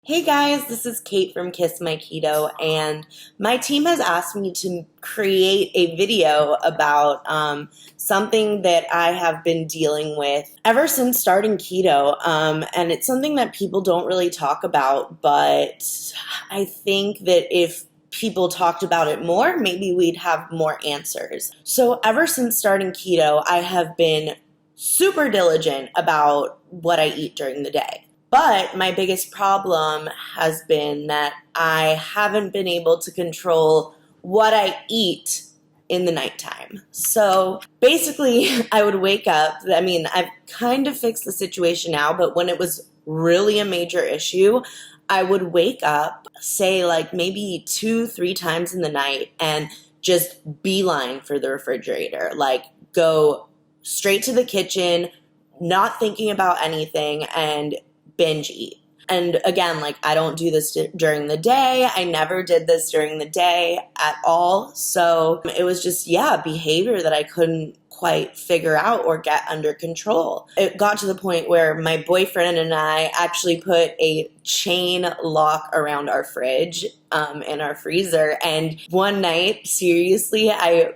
Hey guys, this is Kate from Kiss My Keto, and my team has asked me to create a video about something that I have been dealing with ever since starting keto. And it's something that people don't really talk about, but I think that if people talked about it more, maybe we'd have more answers. So, ever since starting keto, I have been super diligent about what I eat during the day. But my biggest problem has been that I haven't been able to control what I eat in the nighttime. So basically, I would wake up. I mean, I've kind of fixed the situation now, but when it was really a major issue, I would wake up, say like maybe 2, 3 times in the night and just beeline for the refrigerator, like go straight to the kitchen, not thinking about anything, and binge eat. And again, like I don't do this during the day. I never did this during the day at all. So it was just, behavior that I couldn't quite figure out or get under control. It got to the point where my boyfriend and I actually put a chain lock around our fridge in our freezer. And one night, seriously, I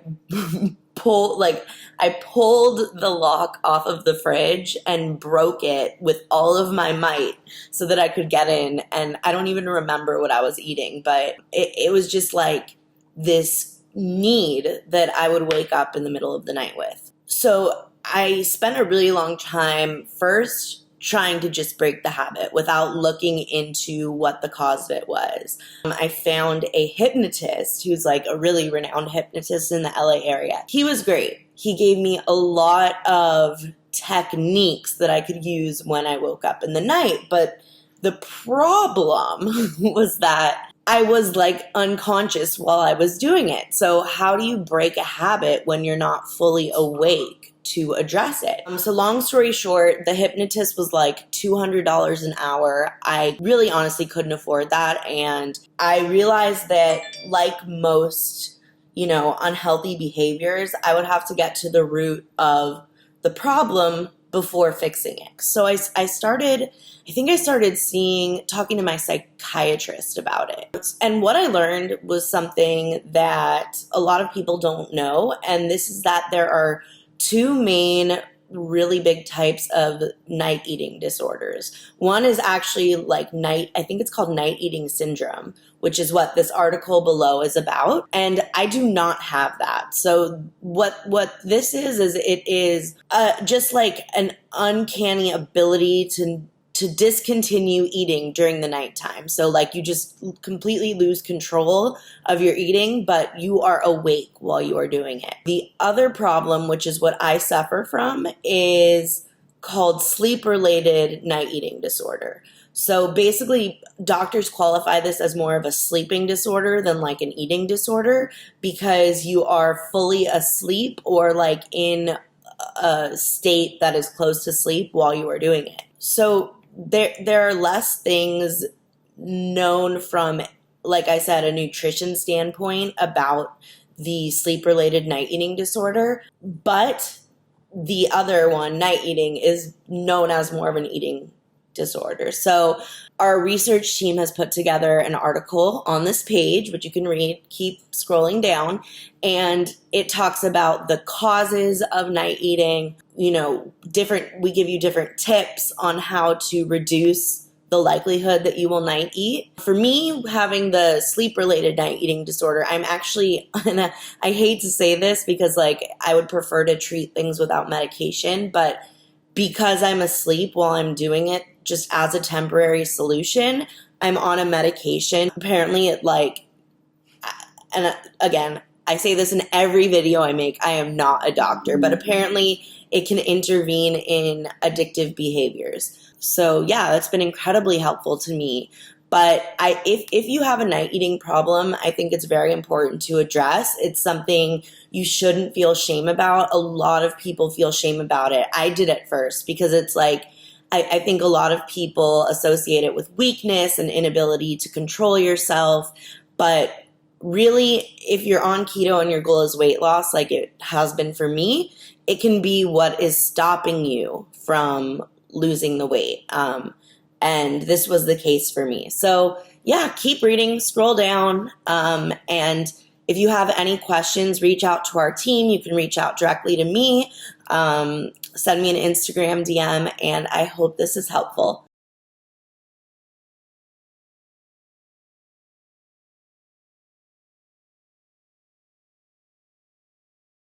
pulled the lock off of the fridge and broke it with all of my might so that I could get in. And I don't even remember what I was eating, but it was just like this need that I would wake up in the middle of the night with. So I spent a really long time first trying to just break the habit without looking into what the cause of it was. I found a hypnotist who's like a really renowned hypnotist in the LA area. He was great. He gave me a lot of techniques that I could use when I woke up in the night. But the problem was that I was like unconscious while I was doing it. So how do you break a habit when you're not fully awake to address it? So long story short, the hypnotist was like $200 an hour. I really honestly couldn't afford that. And I realized that like most, unhealthy behaviors, I would have to get to the root of the problem before fixing it. So I started talking to my psychiatrist about it. And what I learned was something that a lot of people don't know. And this is that there are two main really big types of night eating disorders. One is actually I think it's called night eating syndrome, which is what this article below is about. And I do not have that. So what this is it is just like an uncanny ability to discontinue eating during the nighttime. So like you just completely lose control of your eating, but you are awake while you are doing it. The other problem, which is what I suffer from, is called sleep-related night eating disorder. So basically, doctors qualify this as more of a sleeping disorder than like an eating disorder because you are fully asleep or like in a state that is close to sleep while you are doing it. So there are less things known from, like I said, a nutrition standpoint about the sleep-related night eating disorder, but the other one, night eating, is known as more of an eating disorder. So our research team has put together an article on this page, which you can read, keep scrolling down, and it talks about the causes of night eating. We give you different tips on how to reduce the likelihood that you will night eat. For me, having the sleep-related night eating disorder, I'm actually, and I hate to say this because I would prefer to treat things without medication, but because I'm asleep while I'm doing it, just as a temporary solution, I'm on a medication. Apparently and again, I say this in every video I make, I am not a doctor, but apparently it can intervene in addictive behaviors. So yeah, that's been incredibly helpful to me. But if you have a night eating problem, I think it's very important to address. It's something you shouldn't feel shame about. A lot of people feel shame about it. I did it first because it's like, I think a lot of people associate it with weakness and inability to control yourself. But really, if you're on keto and your goal is weight loss, like it has been for me, it can be what is stopping you from losing the weight. And this was the case for me. So yeah, keep reading, scroll down. And if you have any questions, reach out to our team. You can reach out directly to me. Send me an Instagram DM, and I hope this is helpful.